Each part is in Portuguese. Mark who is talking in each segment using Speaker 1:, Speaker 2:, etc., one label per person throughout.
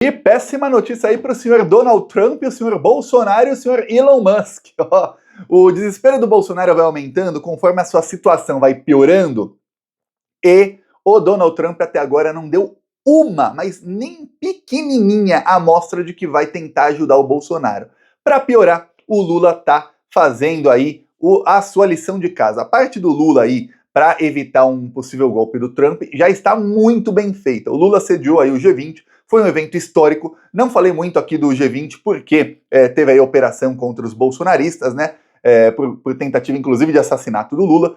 Speaker 1: E péssima notícia aí para o senhor Donald Trump, o senhor Bolsonaro e o senhor Elon Musk. O desespero do Bolsonaro vai aumentando conforme a sua situação vai piorando e o Donald Trump até agora não deu uma, mas nem pequenininha amostra de que vai tentar ajudar o Bolsonaro. Para piorar, o Lula tá fazendo aí a sua lição de casa. A parte do Lula aí para evitar um possível golpe do Trump já está muito bem feita. O Lula sediou aí o G20, foi um evento histórico. Não falei muito aqui do G20 porque teve aí a operação contra os bolsonaristas, né? Por tentativa inclusive de assassinato do Lula.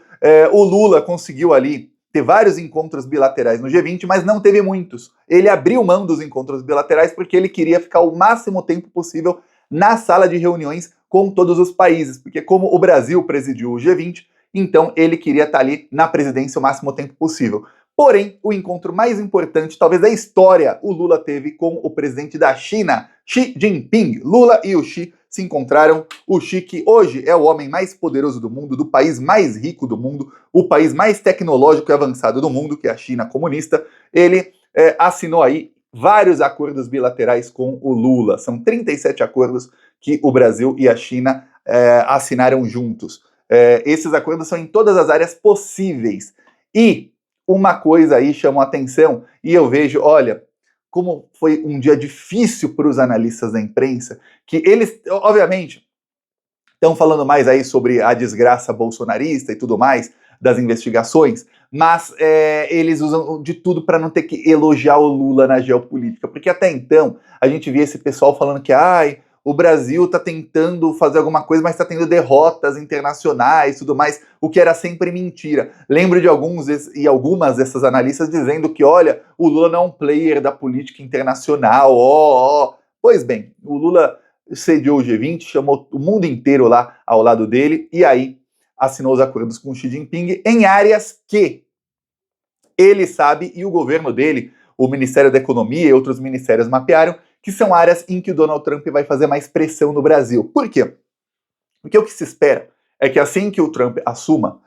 Speaker 1: O Lula conseguiu ali ter vários encontros bilaterais no G20, mas não teve muitos. Ele abriu mão dos encontros bilaterais porque ele queria ficar o máximo tempo possível na sala de reuniões com todos os países, porque como o Brasil presidiu o G20, então ele queria estar ali na presidência o máximo tempo possível. Porém, o encontro mais importante, talvez da história, o Lula teve com o presidente da China, Xi Jinping. Lula e o Xi se encontraram. O Xi, que hoje é o homem mais poderoso do mundo, do país mais rico do mundo, o país mais tecnológico e avançado do mundo, que é a China comunista, ele assinou aí vários acordos bilaterais com o Lula. São 37 acordos que o Brasil e a China assinaram juntos. Esses acordos são em todas as áreas possíveis. E uma coisa aí chamou a atenção, e eu vejo, olha, como foi um dia difícil para os analistas da imprensa, que eles, obviamente, estão falando mais aí sobre a desgraça bolsonarista e tudo mais, das investigações, mas eles usam de tudo para não ter que elogiar o Lula na geopolítica, porque até então a gente via esse pessoal falando que o Brasil está tentando fazer alguma coisa, mas está tendo derrotas internacionais e tudo mais, o que era sempre mentira. Lembro de alguns e algumas dessas analistas dizendo que, olha, o Lula não é um player da política internacional, Pois bem, o Lula sediou o G20, chamou o mundo inteiro lá ao lado dele, e aí assinou os acordos com Xi Jinping em áreas que ele sabe e o governo dele, o Ministério da Economia e outros ministérios mapearam, que são áreas em que o Donald Trump vai fazer mais pressão no Brasil. Por quê? Porque o que se espera é que assim que o Trump assuma,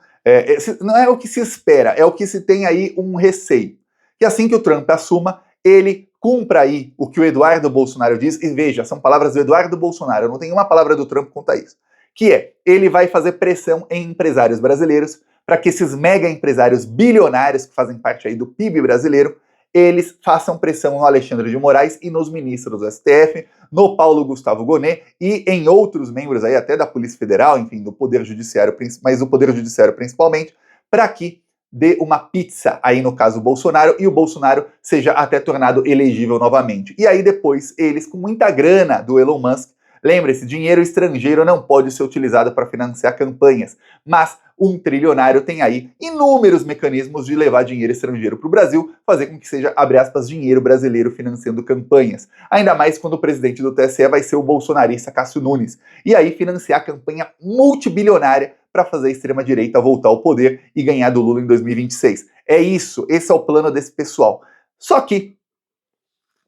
Speaker 1: não é o que se espera, é o que se tem aí um receio. Que assim que o Trump assuma, ele cumpra aí o que o Eduardo Bolsonaro diz, e veja, são palavras do Eduardo Bolsonaro, não tem uma palavra do Trump quanto a isso, que ele vai fazer pressão em empresários brasileiros para que esses mega empresários bilionários que fazem parte aí do PIB brasileiro, eles façam pressão no Alexandre de Moraes e nos ministros do STF, no Paulo Gustavo Gonet e em outros membros aí até da Polícia Federal, enfim, do Poder Judiciário, mas do Poder Judiciário principalmente, para que dê uma pizza aí no caso Bolsonaro e o Bolsonaro seja até tornado elegível novamente. E aí depois eles, com muita grana do Elon Musk, lembre-se, dinheiro estrangeiro não pode ser utilizado para financiar campanhas, mas um trilionário tem aí inúmeros mecanismos de levar dinheiro estrangeiro para o Brasil, fazer com que seja, abre aspas, dinheiro brasileiro financiando campanhas. Ainda mais quando o presidente do TSE vai ser o bolsonarista Cássio Nunes. E aí financiar campanha multibilionária para fazer a extrema-direita voltar ao poder e ganhar do Lula em 2026. É isso, esse é o plano desse pessoal. Só que,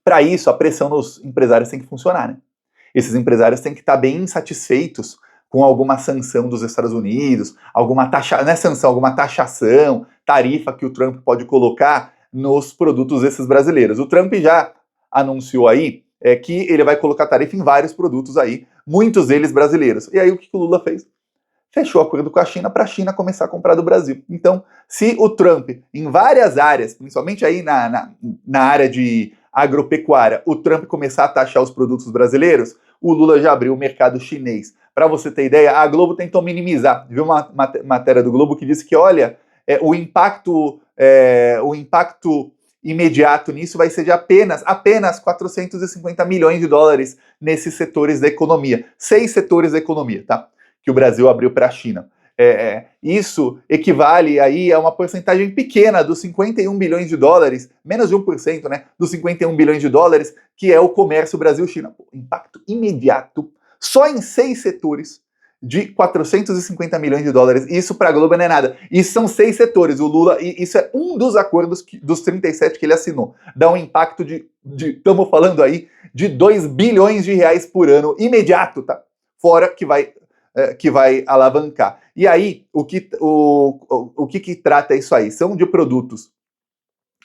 Speaker 1: para isso, a pressão nos empresários tem que funcionar, né? Esses empresários têm que estar bem insatisfeitos com alguma sanção dos Estados Unidos, alguma taxa, não é sanção, alguma taxação, tarifa que o Trump pode colocar nos produtos desses brasileiros. O Trump já anunciou aí que ele vai colocar tarifa em vários produtos aí, muitos deles brasileiros. E aí o que o Lula fez? Fechou acordo com a China para a China começar a comprar do Brasil. Então, se o Trump, em várias áreas, principalmente aí na área de agropecuária, o Trump começar a taxar os produtos brasileiros, o Lula já abriu o mercado chinês. Para você ter ideia, a Globo tentou minimizar. Viu uma matéria do Globo que disse que, olha, o impacto imediato nisso vai ser de apenas 450 milhões de dólares nesses setores da economia. 6 setores da economia, tá? Que o Brasil abriu para a China. Isso equivale aí a uma porcentagem pequena dos 51 bilhões de dólares, menos de 1%, né, dos 51 bilhões de dólares, que é o comércio Brasil-China. Impacto imediato, só em 6 setores, de 450 milhões de dólares. Isso para a Globo não é nada. Isso são 6 setores. O Lula, isso é um dos acordos dos 37 que ele assinou. Dá um impacto estamos falando aí, de 2 bilhões de reais por ano, imediato, tá? Fora que vai alavancar. E aí, o que trata isso aí? São de produtos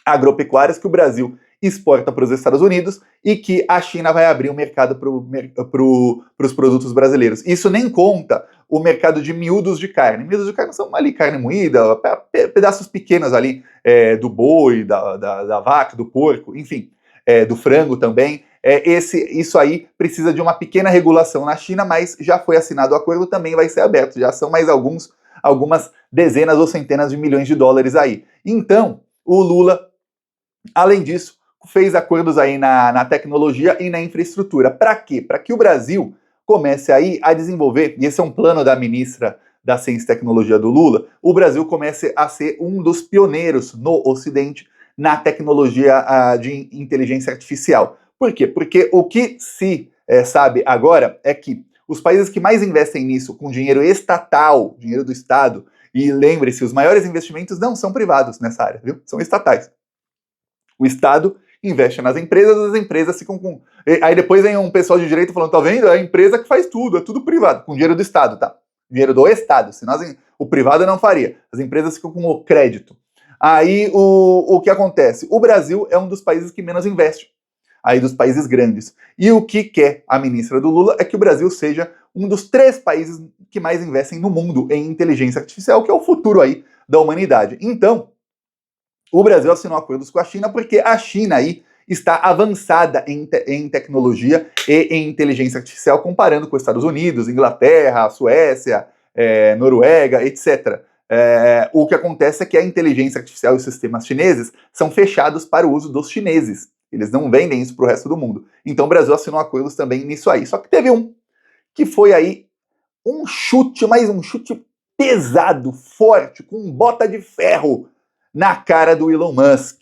Speaker 1: agropecuários que o Brasil exporta para os Estados Unidos e que a China vai abrir o mercado para os produtos brasileiros. Isso nem conta o mercado de miúdos de carne. Miúdos de carne são ali carne moída, pedaços pequenos ali do boi, da vaca, do porco, enfim, do frango também. Isso aí precisa de uma pequena regulação na China, mas já foi assinado o acordo, também vai ser aberto. Já são mais algumas dezenas ou centenas de milhões de dólares aí. Então, o Lula, além disso, fez acordos aí na tecnologia e na infraestrutura. Para quê? Para que o Brasil comece aí a desenvolver, e esse é um plano da ministra da Ciência e Tecnologia do Lula, o Brasil comece a ser um dos pioneiros no Ocidente na tecnologia de inteligência artificial. Por quê? Porque o que se sabe agora é que os países que mais investem nisso com dinheiro estatal, dinheiro do Estado, e lembre-se, os maiores investimentos não são privados nessa área, viu? São estatais. O Estado investe nas empresas, as empresas ficam com... Aí depois vem um pessoal de direito falando, tá vendo? É a empresa que faz tudo, é tudo privado, com dinheiro do Estado, tá? Dinheiro do Estado, senão o privado não faria. As empresas ficam com o crédito. Aí o que acontece? O Brasil é um dos países que menos investe, aí dos países grandes. E o que quer a ministra do Lula é que o Brasil seja um dos 3 países que mais investem no mundo em inteligência artificial, que é o futuro aí da humanidade. Então, o Brasil assinou acordos com a China porque a China aí está avançada em tecnologia e em inteligência artificial, comparando com os Estados Unidos, Inglaterra, Suécia, Noruega, etc. O que acontece é que a inteligência artificial e os sistemas chineses são fechados para o uso dos chineses. Eles não vendem isso para o resto do mundo. Então o Brasil assinou acordos também nisso aí. Só que teve um que foi aí um chute, mas um chute pesado, forte, com bota de ferro na cara do Elon Musk.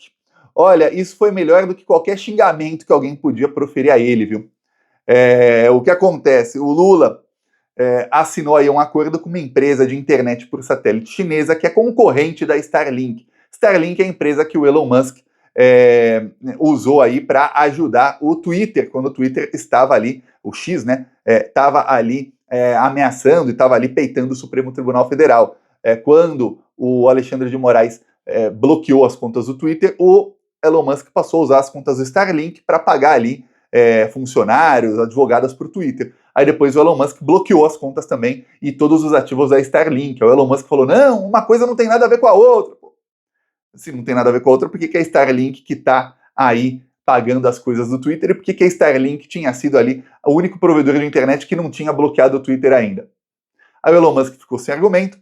Speaker 1: Olha, isso foi melhor do que qualquer xingamento que alguém podia proferir a ele, viu? O que acontece? O Lula assinou aí um acordo com uma empresa de internet por satélite chinesa que é concorrente da Starlink. Starlink é a empresa que o Elon Musk usou aí para ajudar o Twitter, quando o Twitter estava ali, o X, né, estava ali ameaçando e estava ali peitando o Supremo Tribunal Federal. Quando o Alexandre de Moraes bloqueou as contas do Twitter, o Elon Musk passou a usar as contas do Starlink para pagar ali funcionários, advogados para o Twitter. Aí depois o Elon Musk bloqueou as contas também e todos os ativos da Starlink. O Elon Musk falou, não, uma coisa não tem nada a ver com a outra. Se não tem nada a ver com a outra, por que a Starlink que está aí pagando as coisas do Twitter e por que a Starlink tinha sido ali o único provedor de internet que não tinha bloqueado o Twitter ainda? Aí o Elon Musk ficou sem argumento,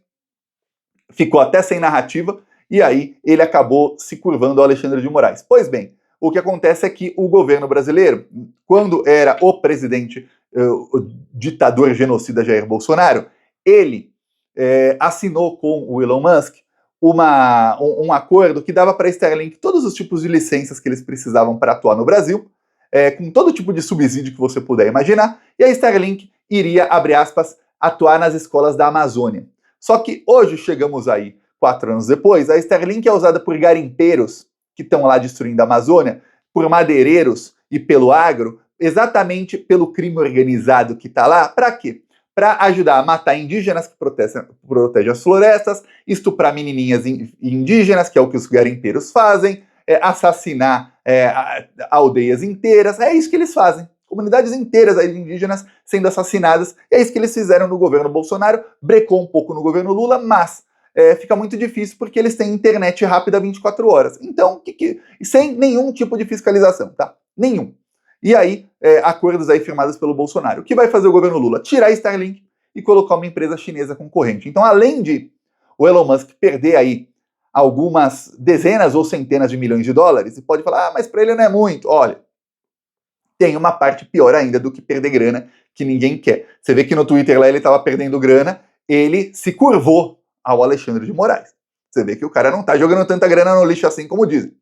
Speaker 1: ficou até sem narrativa, e aí ele acabou se curvando ao Alexandre de Moraes. Pois bem, o que acontece é que o governo brasileiro, quando era o presidente, o ditador genocida Jair Bolsonaro, ele assinou com o Elon Musk um acordo que dava para a Starlink todos os tipos de licenças que eles precisavam para atuar no Brasil, com todo tipo de subsídio que você puder imaginar, e a Starlink iria, abre aspas, atuar nas escolas da Amazônia. Só que hoje chegamos aí, 4 anos depois, a Starlink é usada por garimpeiros que estão lá destruindo a Amazônia, por madeireiros e pelo agro, exatamente pelo crime organizado que está lá. Para quê? Para ajudar a matar indígenas que protegem as florestas, estuprar menininhas indígenas, que é o que os garimpeiros fazem, assassinar aldeias inteiras. É isso que eles fazem. Comunidades inteiras aí de indígenas sendo assassinadas. É isso que eles fizeram no governo Bolsonaro, brecou um pouco no governo Lula, mas fica muito difícil porque eles têm internet rápida 24 horas. Então, sem nenhum tipo de fiscalização, tá? Nenhum. E aí, acordos aí firmados pelo Bolsonaro. O que vai fazer o governo Lula? Tirar a Starlink e colocar uma empresa chinesa concorrente. Então, além de o Elon Musk perder aí algumas dezenas ou centenas de milhões de dólares, e pode falar, mas para ele não é muito. Olha, tem uma parte pior ainda do que perder grana, que ninguém quer. Você vê que no Twitter lá ele estava perdendo grana, ele se curvou ao Alexandre de Moraes. Você vê que o cara não está jogando tanta grana no lixo assim como dizem.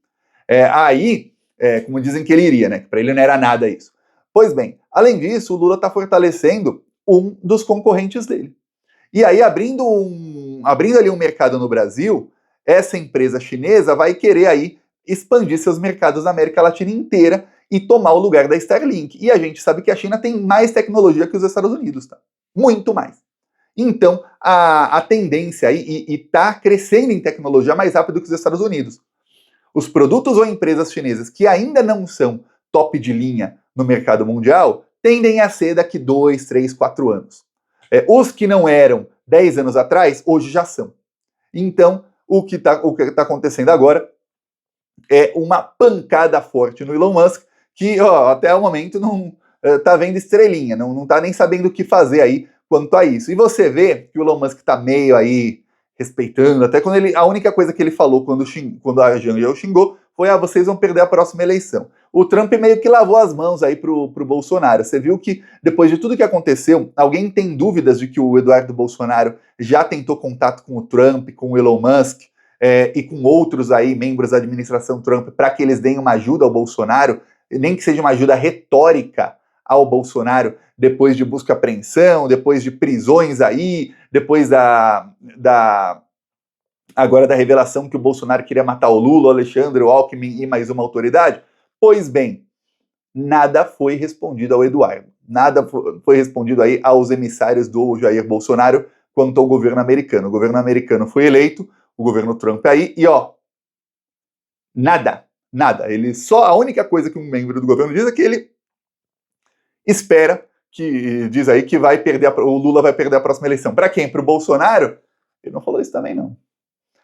Speaker 1: Como dizem que ele iria, né? Que para ele não era nada isso. Pois bem, além disso, o Lula está fortalecendo um dos concorrentes dele. E aí, abrindo ali um mercado no Brasil, essa empresa chinesa vai querer aí expandir seus mercados na América Latina inteira e tomar o lugar da Starlink. E a gente sabe que a China tem mais tecnologia que os Estados Unidos, tá? Muito mais. Então, a tendência aí está crescendo em tecnologia mais rápido que os Estados Unidos. os produtos ou empresas chinesas que ainda não são top de linha no mercado mundial tendem a ser daqui 2, 3, 4 anos. Os que não eram 10 anos atrás, hoje já são. Então, o que tá acontecendo agora é uma pancada forte no Elon Musk, que até o momento não tá vendo estrelinha, não tá nem sabendo o que fazer aí quanto a isso. E você vê que o Elon Musk tá meio aí respeitando, até quando a única coisa que ele falou quando a Janja o xingou foi: vocês vão perder a próxima eleição. O Trump meio que lavou as mãos aí pro Bolsonaro. Você viu que, depois de tudo que aconteceu, alguém tem dúvidas de que o Eduardo Bolsonaro já tentou contato com o Trump, com o Elon Musk, e com outros aí, membros da administração Trump, para que eles deem uma ajuda ao Bolsonaro, nem que seja uma ajuda retórica ao Bolsonaro, depois de busca e apreensão, depois de prisões aí, depois agora da revelação que o Bolsonaro queria matar o Lula, o Alexandre, o Alckmin e mais uma autoridade? Pois bem, nada foi respondido ao Eduardo. Nada foi respondido aí aos emissários do Jair Bolsonaro quanto ao governo americano. O governo americano foi eleito, o governo Trump aí, e nada. A única coisa que um membro do governo diz é que ele espera, que diz aí que o Lula vai perder a próxima eleição. Para quem? Para o Bolsonaro? Ele não falou isso também, não.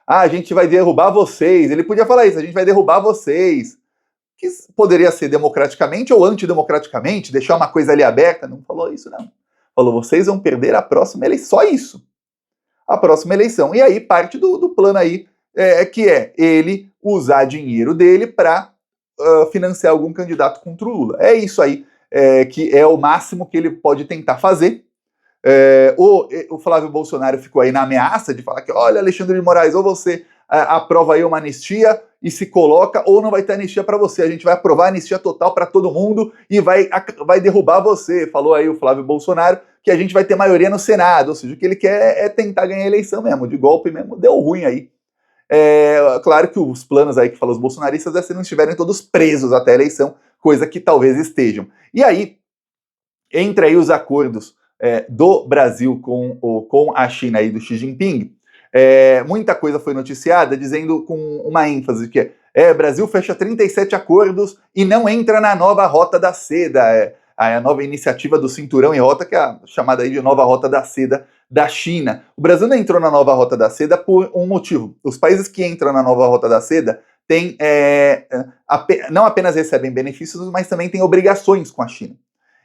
Speaker 1: A gente vai derrubar vocês. Ele podia falar isso: a gente vai derrubar vocês. Que poderia ser democraticamente ou antidemocraticamente, deixar uma coisa ali aberta. Não falou isso, não. Falou: vocês vão perder a próxima eleição. Só isso. A próxima eleição. E aí parte do plano aí, que é ele usar dinheiro dele para financiar algum candidato contra o Lula. É isso aí, que é o máximo que ele pode tentar fazer. O Flávio Bolsonaro ficou aí na ameaça de falar que: olha, Alexandre de Moraes, ou você aprova aí uma anistia e se coloca, ou não vai ter anistia para você. A gente vai aprovar a anistia total para todo mundo e vai derrubar você. Falou aí o Flávio Bolsonaro que a gente vai ter maioria no Senado, ou seja, o que ele quer é tentar ganhar a eleição mesmo, de golpe mesmo. Deu ruim aí. Claro que os planos aí que falam os bolsonaristas é se não estiverem todos presos até a eleição, coisa que talvez estejam. E aí, entre aí os acordos do Brasil com a China e do Xi Jinping, muita coisa foi noticiada, dizendo com uma ênfase que Brasil fecha 37 acordos e não entra na nova Rota da Seda, a nova iniciativa do Cinturão e Rota, que é a chamada aí de nova Rota da Seda da China. O Brasil não entrou na nova Rota da Seda por um motivo. Os países que entram na nova Rota da Seda não apenas recebem benefícios, mas também têm obrigações com a China.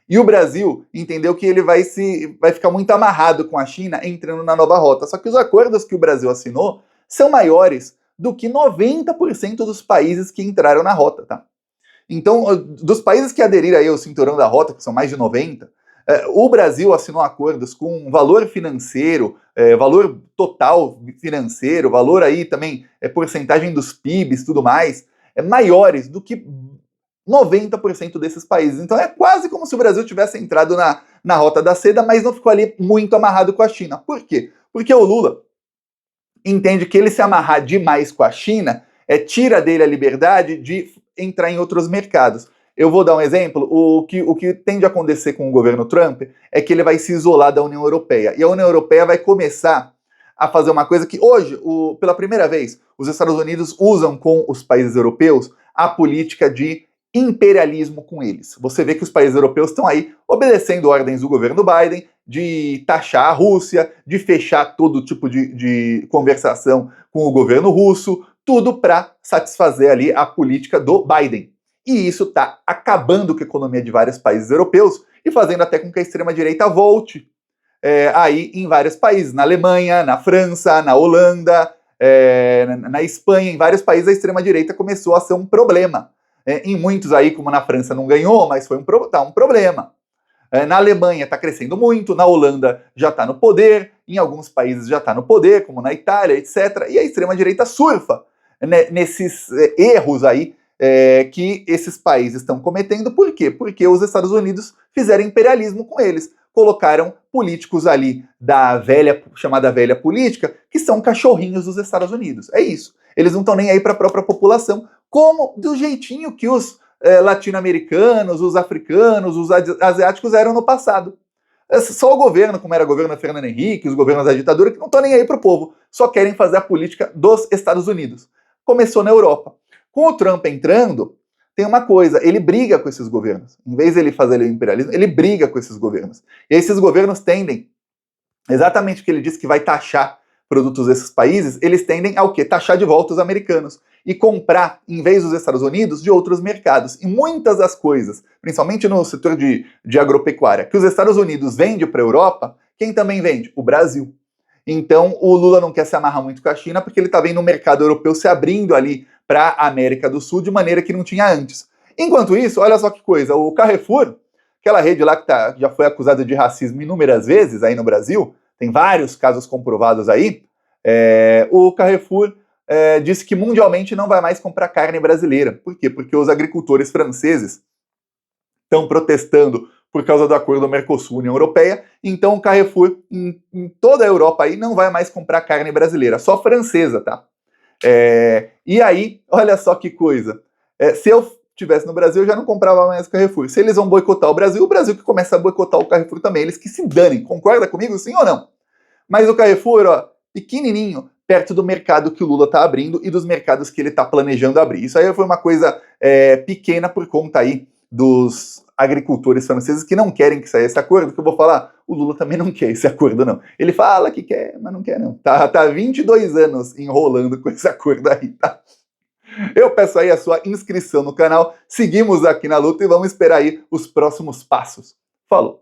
Speaker 1: E o Brasil entendeu que ele vai ficar muito amarrado com a China entrando na nova rota. Só que os acordos que o Brasil assinou são maiores do que 90% dos países que entraram na rota, tá? Então, dos países que aderiram aí ao Cinturão da Rota, que são mais de 90, o Brasil assinou acordos com valor financeiro, valor total financeiro, valor aí também, porcentagem dos PIBs, tudo mais, maiores do que 90% desses países. Então é quase como se o Brasil tivesse entrado na Rota da Seda, mas não ficou ali muito amarrado com a China. Por quê? Porque o Lula entende que ele se amarrar demais com a China tira dele a liberdade de entrar em outros mercados. Eu vou dar um exemplo. O que tende a acontecer com o governo Trump é que ele vai se isolar da União Europeia. E a União Europeia vai começar a fazer uma coisa que hoje, pela primeira vez, os Estados Unidos usam com os países europeus a política de imperialismo com eles. Você vê que os países europeus estão aí obedecendo ordens do governo Biden de taxar a Rússia, de fechar todo tipo de conversação com o governo russo, tudo para satisfazer ali a política do Biden. E isso está acabando com a economia de vários países europeus e fazendo até com que a extrema-direita volte aí em vários países, na Alemanha, na França, na Holanda, na Espanha, em vários países a extrema-direita começou a ser um problema. Em muitos aí, como na França, não ganhou, mas foi um problema. Na Alemanha está crescendo muito, na Holanda já está no poder, em alguns países já está no poder, como na Itália, etc. E a extrema-direita surfa nesses erros aí que esses países estão cometendo. Por quê? Porque os Estados Unidos fizeram imperialismo com eles. Colocaram políticos ali da chamada velha política, que são cachorrinhos dos Estados Unidos. É isso. Eles não estão nem aí para a própria população, como do jeitinho que os latino-americanos, os africanos, os asiáticos eram no passado. Só o governo, como era o governo Fernando Henrique, os governos da ditadura, que não estão nem aí para o povo, só querem fazer a política dos Estados Unidos. Começou na Europa. Com o Trump entrando, tem uma coisa, ele briga com esses governos. Em vez de ele fazer o imperialismo, ele briga com esses governos. E esses governos tendem, exatamente o que ele disse que vai taxar produtos desses países, eles tendem ao quê? Taxar de volta os americanos e comprar, em vez dos Estados Unidos, de outros mercados. E muitas das coisas, principalmente no setor de agropecuária, que os Estados Unidos vendem para a Europa, quem também vende? O Brasil. Então, o Lula não quer se amarrar muito com a China, porque ele está vendo o mercado europeu se abrindo ali para a América do Sul de maneira que não tinha antes. Enquanto isso, olha só que coisa, o Carrefour, aquela rede lá que já foi acusada de racismo inúmeras vezes aí no Brasil, tem vários casos comprovados aí, o Carrefour disse que mundialmente não vai mais comprar carne brasileira. Por quê? Porque os agricultores franceses estão protestando por causa do acordo Mercosul-União Europeia, então o Carrefour, em toda a Europa aí, não vai mais comprar carne brasileira, só francesa, tá? E aí, olha só que coisa, se eu estivesse no Brasil, eu já não comprava mais o Carrefour. Se eles vão boicotar o Brasil que começa a boicotar o Carrefour também, eles que se danem, concorda comigo, sim ou não? Mas o Carrefour, ó, pequenininho, perto do mercado que o Lula está abrindo e dos mercados que ele está planejando abrir. Isso aí foi uma coisa pequena por conta aí dos agricultores franceses que não querem que saia esse acordo, que eu vou falar, o Lula também não quer esse acordo, não. Ele fala que quer, mas não quer, não. Tá 22 anos enrolando com esse acordo aí, tá? Eu peço aí a sua inscrição no canal, seguimos aqui na luta e vamos esperar aí os próximos passos. Falou!